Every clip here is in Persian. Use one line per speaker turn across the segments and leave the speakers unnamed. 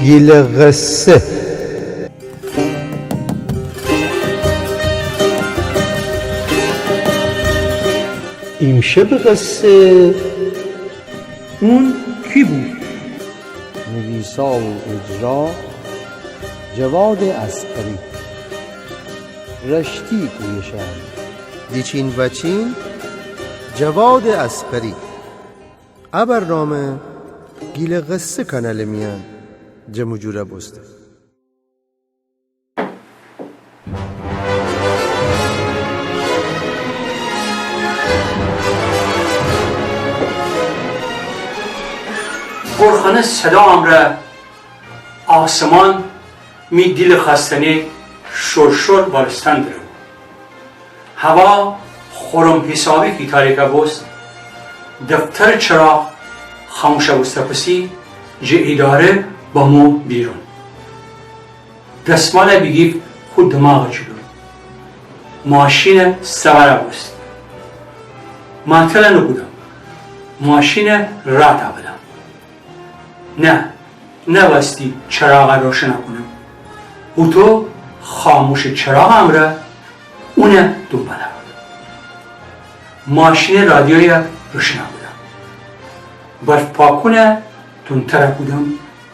گیل قصه. امشب قصه
اون کی بود؟
نویسا و اجرا جواد عسقری. رشتی گویشند
دیچین و چین جواد عسقری. برنامه گیل قصه کانال میان جمو جوره بسته.
گرخانه صدام را آسمان می دیل خستنی شرشور بارستان درو. هوا خورم حسابی کی تاریکا بست. دفتر چراغ خاموش بسته جه اداره با مو بیرون. دستمال بگیف خود دماغ جلو. ماشین سواره بست. منطقه نبودم. ماشین راه بدم. نه واستی چراغ روشن کنم. او تو خاموش چراغ هم را اونه دنباله بود. ماشین رادیوی روشن بودم. برف پاکونه تونتر بودم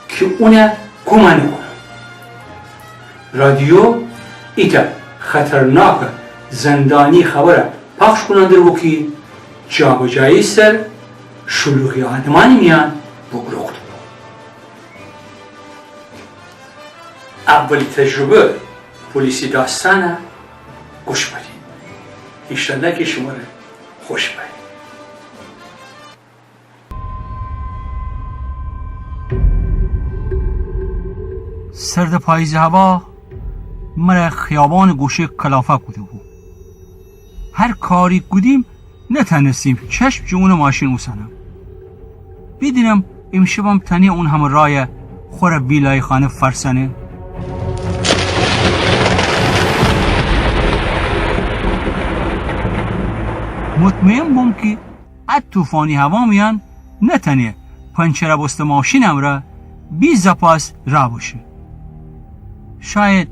که اونه گمانه کنم. رادیو ایتا خطرناک زندانی خبره پخش کننده رو که جا و جایی سر شلوغی آدمانی میان بگرخت. اولی تجربه پلیسی داستانه گوش بدید. ایشالله که شما رو خوش بدید. سرد پاییز هوا مرا خیابان گوشه کلافه بوده بود. هر کاری گودیم نتنستیم چشم جون ماشین اوسنم. بیدینم امشبم تنی اون همه رای خور ویلای خانه فرسنه. مطمئن بوم که از طوفانی هوا میان نتنه پنچره بست ماشینم را بی زپاس را باشه. شاید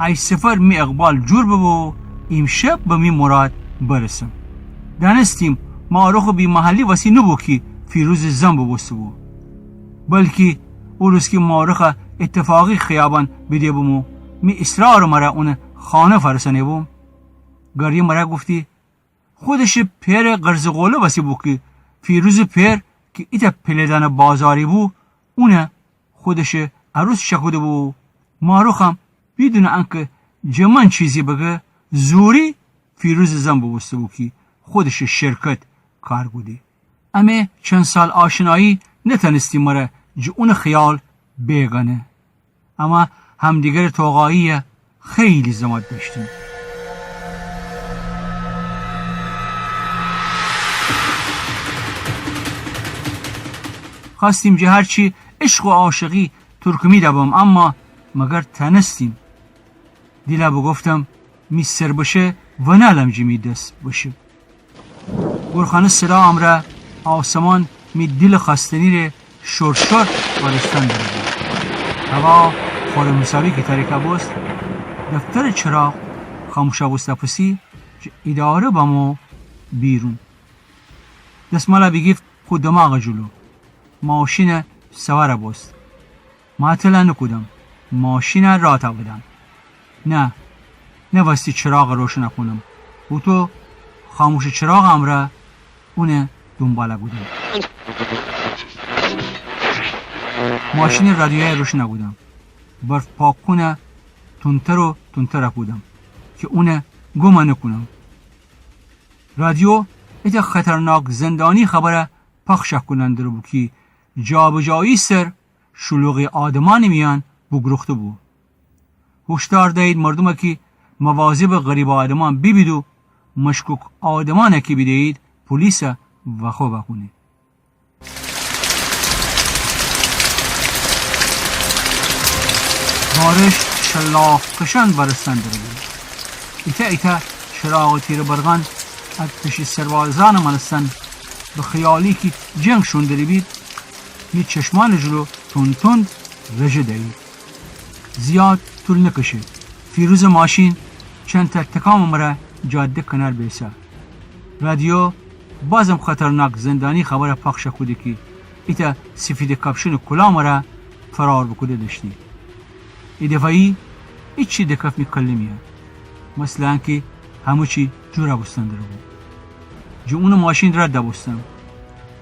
ای سفر می اقبال جور ببو امشب به می مراد برسم. دانستیم معروخ بی محلی وسی نبو که فیروز زن ببسته بو، بلکه او روز که معروخ اتفاقی خیابان بیده بومو می اصرار مرا اون خانه فرسنه بوم. گاری مرا گفتی خودش پیر قرزغوله وسی بو که فیروز پیر که ایتا پلیدن بازاری بو اونه خودش عروس شکوده بو. معروخم بدون انکه جمن چیزی بگه زوری فیروز زن ببسته بو که خودش شرکت کار بوده. اما چند سال آشنایی نتنستی مرا اون خیال بیگانه. اما همدیگر توقعی خیلی زماد داشتیم. خواستیم جه هرچی عشق و عاشقی ترکمی دبم اما مگر تنستیم. دیلا بگفتم می سر بشه و نالم جمی دست بشه. گرخانه صدا امره آسمان می دل خستنی ره شرشور بارستان داره. هوا خورم حسابی که تاریکه بست. دفتر چراغ خاموشه بسته پسی اداره با ما بیرون. دستمالا بگیفت خود دماغ جلو. ماشین سواره بست. معطله نکودم. ماشین را تا بدم. نه واستی چراغ روشن کنم. او تو خاموش چراغ هم را اونه دنباله بودم. ماشین رادیوی روشن بودم. برف پاکونه تونتر بودم که اونه گم نکنم. رادیو ایتا خطرناک زندانی خبره پخش کننده رو بود که جا به جایی سر شلوغی آدمانی میان بگرخته بود. هشدار دهید مردم که مواظب غریب آدمان بیبیدو مشکوک آدمان که بیدهید پلیس وخو بخونه. بارش شلاق کشان برستان داره بود. ایتا چراغ تیر برغان از پیش سربازان منستان به خیالی که جنگ شوندری بید می چشمان جلو تند رژه دهید. زیاد طول نکشید. فیروز ماشین چند تا تکام مرا جاده کنار بیسا. رادیو بازم خطرناک زندانی خبر پخش کودی که ایتا سفید کپشن کلا مرا فرار بکوده داشتی. ای دفعی ایچی دکف میکلی میاد. مثلا که همو چی جورا بستن در بود. جو اون ماشین رد بستم.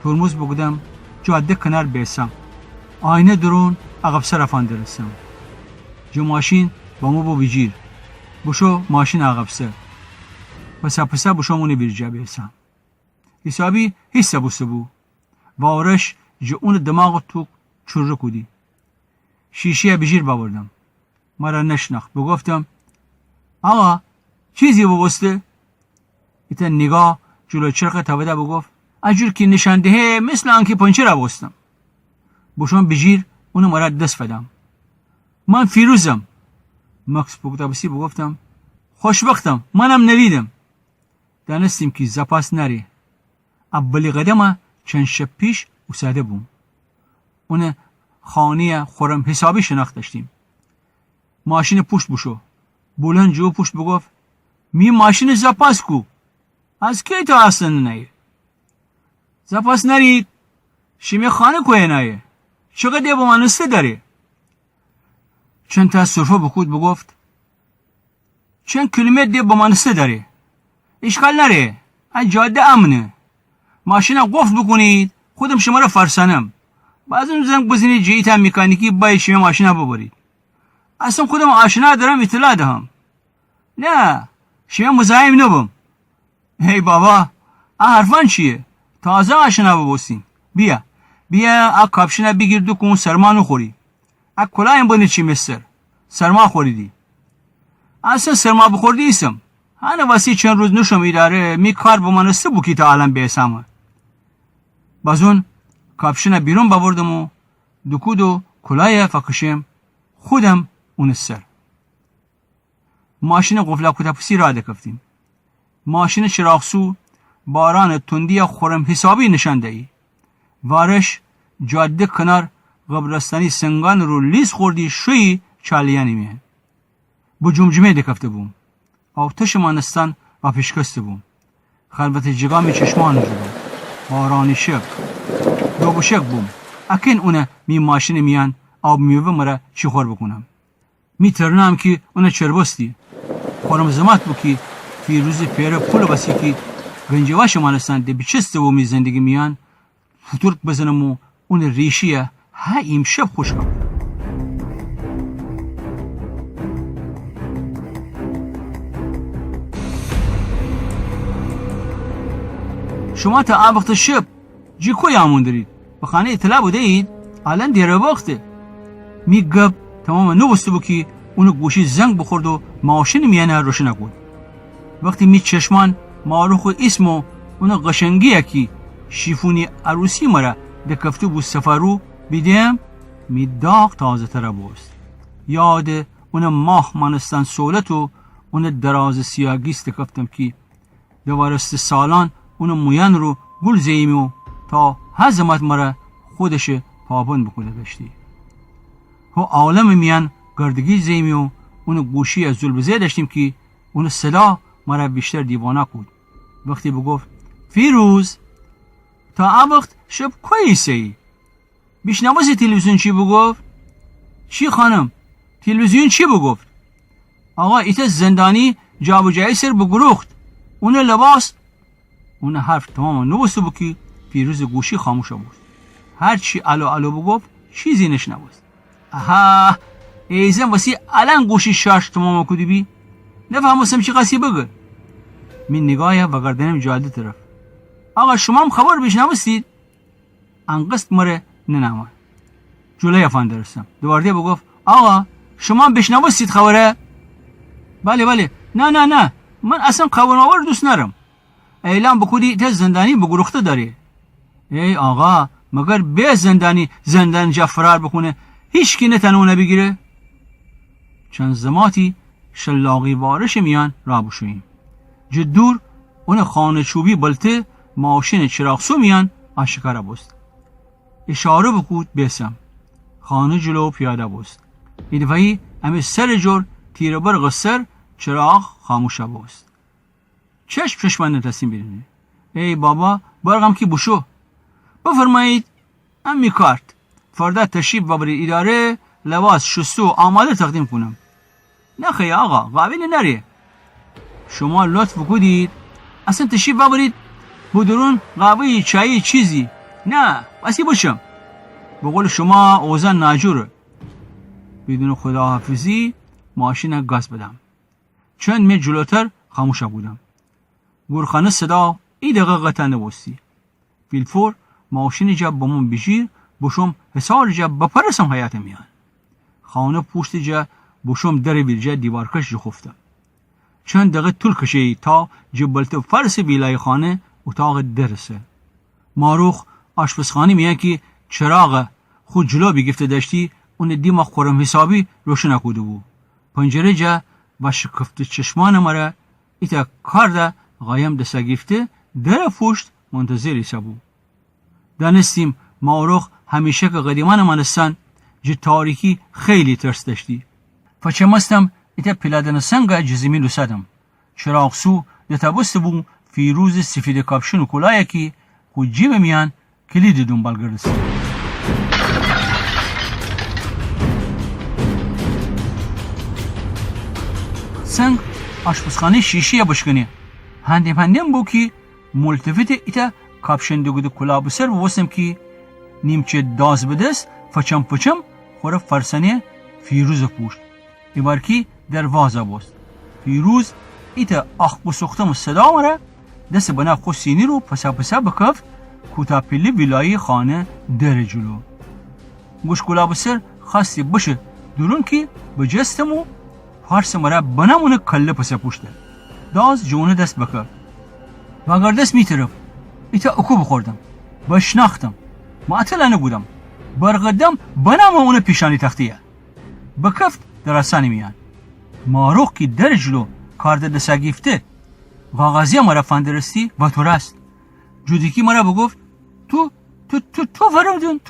ترمز بگودم جاده کنار بیسم. آینه درون عقب سرفان درستم. جو ماشین با مو بجیر. بشو ماشین عقب سر. پسا بشو مونی بیرجا بیسم. حسابی حسه بو. وارش جو اون دماغ تو چور کودی. شیشه بجیر باوردم. مرا نشناخت. بگفتم آقا چیزی ببسته؟ ایتا نگاه جلو چرخ تابده بگفت اجور که نشانده مثل آنکه پنچه را بستم. بشون بجیر اونو مرا دست فدم. من فیروزم. مکس بگوتا بگفتم خوشبختم منم نویدم. دانستیم که زپاس نری. اولی قدمه چند شب پیش اوساده بوم. اون خانه خورم حسابی شناخت داشتیم. ماشین پشت بشو. بلند جو پشت بگفت می ماشین زپاس کو. از کی تا اصلا نایه. زپاس نرید. شیمی خانه کوه نایه. چقدر با منسته داره. چند تا صرفه بکود بگفت چند کیلومتر دی با منسته داره. اشکال نره. از جاده امنه. ماشین قفل بکنید خودم شما را فرسانم. بعضی زنگ بزنید جیت هم مکانیکی باید شما ماشین ببرید. اصلا خودم آشنا دارم اطلاع دهم. نه شما مزاحم نبم. هی بابا حرفان چیه؟ تازه آشنا ببوسین. بیا کاپشنه بگیر دو کن سرما نخوری. کلایم بنده چی مستر؟ سرما خوریدی. اصلا سرما بخوردی ایسم. هنه واسی چند روز نشم ایداره می کار بمانسته بو که تا عالم بیسامه. بازون کاپشنه بیرون ببردم و دکود و کلاه فکشم خودم اون سر. ماشین قفل کتپسی را دکفتیم. ماشین چراغسو باران تندی خورم حسابی نشانده ای. وارش جاده کنار قبرستانی سنگان رو لیز خوردی شوی چالیانی میه. بو جمجمه دکفته بوم. آتش مانستان و پیشکسته بوم. خلوت جگامی چشمان رو بوم. بارانی شب. دو بشک بوم. اکن اونه می ماشین میان آب میوه مرا چی خور بکنم. می ترنم که اونه چربستی. خورم زمات بو که فیروز پیره پول بسی که گنجواش مانستان ده بچسته و می زندگی میان فتورک بزنم و اون ریشیه ها امشب خوش کنم. شما تا وقت شب جی کوی آمون دارید؟ به خانه اطلاع بوده اید؟ الان دیره وقته. می گب تمام نبسته بو که اونو گوشی زنگ بخورد و ماشین میانه روشن نکود. وقتی می چشمان معروف و اسمو اونو قشنگیه که شیفونی عروسی مرا دکفته بو سفرو بیدیم می داغ تازه تره بوست. یاد اون ماه منستان سولت و اون دراز سیاگیست دکفتم که دوارست سالان اون مویان رو گل زیمیو تا هزمت مرا خودش پابند بکنه داشتی. و عالم میان گردگی زیمیو اون گوشی از زلبزه داشتیم که اون صدا مرا بیشتر دیوانه کود. وقتی بگفت فیروز تا وقت شب کویسی بیشنوازی تلویزیون چی بگفت؟ چی خانم؟ تلویزیون چی بگفت؟ آقا ایت زندانی جاب جای سر بگروخت. اون لباس اون حرف تمام نبسته بو که فیروز گوشی خاموش بود. هر چی الو بگفت چیزی نشنواست. آها ایزم وسی الان گوشی شارژ تمام کدی بی نفهمستم چی قصی بگه. من نگاه و گردنم جاده طرف. آقا شما هم خبر بشنوستید؟ انقست مره ننامه. جلوی افان درستم. دوارده بگفت آقا شما هم بشنوستید خبره؟ بله نه من اصلا خبر دوست نرم. اعلام بکودی تا زندانی بگروخته داری. ای آقا مگر به زندان جا فرار بکنه هیچ کی نتنونه بگیره؟ چند زماتی شلاقی وارش میان را بشویم. جدور اون خانه چوبی بلته ماشین چراغسو میان آشکارا بست. اشاره بکود بیسم. خانه جلو پیاده بست. این دفعی همه سر جور تیر برق سر چراغ خاموش بست. چشم تصمیم بینه. ای بابا برقم کی بوشو. بفرمایید امی کارت. فردا تشریف ببرید اداره، لباس شستو آماده تقدیم کنم. نه خیلی آقا، قابل نریه. شما لطف کنید اصلا تشریف ببرید بدرون قهوه چایی چیزی. نه بسی باشم. به قول شما اوزان ناجوره. بدون خداحافظی ماشین گاز بدم. چند متر جلوتر خاموش بودم. گورخانه صدا ای دقیقه قطع نبستی. بیلفور ماشین جب بمون بجیر بشم حسار جب بپرسم حیات میان. خانه پوشت جا بشم در بیرجا دیوارکش جو خفتم. چند دقیقه طول کشی تا جبلت فرس ویلای خانه اتاق درسه. ماروخ آشپزخانه میان که چراغ خود جلو بگفته داشتی اون دیما خورم حسابی روشن نکوده بود. پنجره جا و شکفت چشمان مرا ایتا کار ده غایم دسته گفته در پشت منتظر ایسا بود. دانستیم ماروخ همیشه که قدیمان منستان جه تاریکی خیلی ترس داشتی. فچمستم ایتا پلادن سنگا جزیمی لسادم. چراغ سو دتا بست بو فیروز سفید کابشن و کلاه که خود جیب میان کلید دنبال گردست. سنگ آشپزخانه شیشی بشکنه. هندیم بو که ملتفت ایتا کابشن دو کلاه بسر بوستم که نیمچه داز بدست فچم خوره فرسانه فیروز پوشت. ایبار که دروازه بست. فیروز ایتا اخ بسختم صدا مره دست بنا خو سینی رو پسا بکفت کوتا پلی ویلای خانه در جلو. گوش کلاه بسر خاصی بشه درون که بجستمو پارس مره بنامونه کله پسا پوشته. داز جونه دست بکفت. و اگر دست میترف ایتا اکو بخوردم. بشناختم. معطلانه بودم. برقدم بنامونه پیشانی تختیه. بکفت درستانی میان. ماروخ که در جلو کارده دسته گفته واغازی مرا فاندرستی و تو راست. جودیکی مرا بگفت تو فرمدون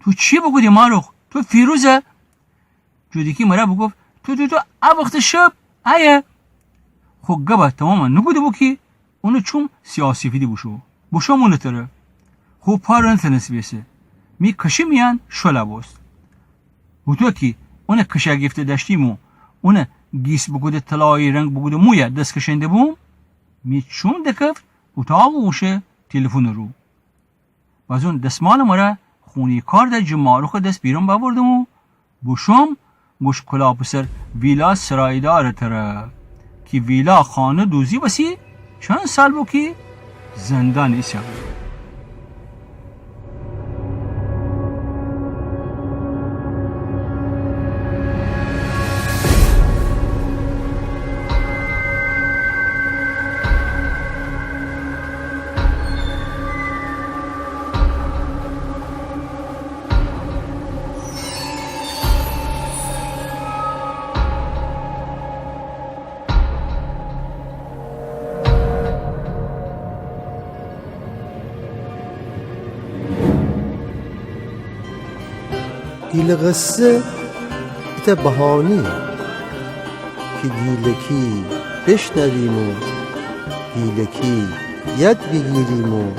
تو چی بگودی ماروخ؟ تو فیروزه؟ جودیکی مرا بگفت تو وقت شب ایه. خب گبه تماما نبوده بو که اونو چون سیاسیفیدی بوشو مونه تره. خب پارو نتنسی بیسه می کشی میان شلا بوست. و تو که اونه کشه گفته داشتیمو اونه گیس بگوده طلایی رنگ بگوده مویه دست کشنده بوم می چون دکفت اتاق اوشه تلفن رو. باز اون دستمان مرا خونی کار ده جماروخ دست بیرون ببردم و بوشم گوش کلا پسر ویلا سرایدار تره که ویلا خانه دوزی بسی چند سال بو که زندان ایسا بود.
گیل قصه ایتا بهانی که گیلکی بشنویم و گیلکی ید بگیریم و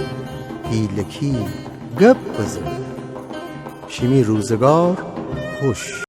گیلکی گپ بزنیم. شیمی روزگار خوش.